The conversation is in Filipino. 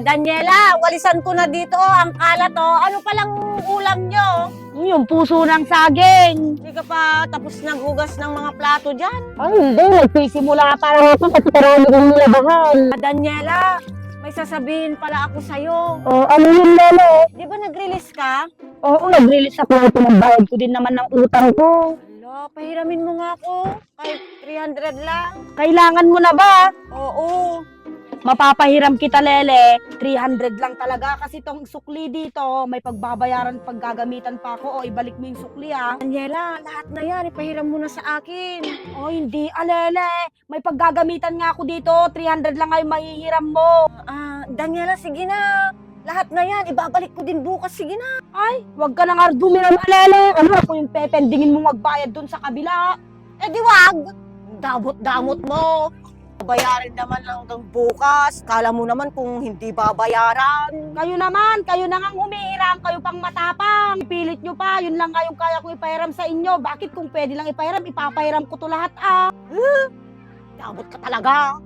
Daniela, walisan ko na dito. Ang kalat Ano palang ulam nyo? Yung puso ng saging. Hindi ka pa tapos naghugas ng mga plato dyan. Ay, hindi. Nagsisimula pa lang ako kasi parang naging nilabahan. Daniela, may sasabihin pala ako sa'yo. Ano yun, Lolo? Di ba nag-release ka? Oo, nag-release ako. Pinagbayad ko din naman ng utang ko. Alo, pahiramin mo nga ako. Kahit 300 lang. Kailangan mo na ba? Oo. Mapapahiram kita, Lele. 300 lang talaga kasi tong sukli dito, may pagbabayaran pag gagamitan pa ako o ibalik mo yung sukli Daniela, lahat na yan. Ipahiram mo na sa akin. O hindi, Lele. May paggagamitan nga ako dito. 300 lang ay mahihiram mo. Daniela, sige na. Lahat na yan. Ibabalik ko din bukas. Sige na. Ay, wag ka nang ardumin ang Lele. Ano ako yung pependingin mo magbayad dun sa kabila? Eh di wag. Damot-damot mo. Babayarin naman hanggang bukas. Kala mo naman kung hindi babayaran. Kayo na nga humihiram, kayo pang matapang. Pilit nyo pa, yun lang kayong kaya kong ipahiram sa inyo. Bakit kung pwede lang ipahiram, ipapahiram ko to lahat Damot ka talaga.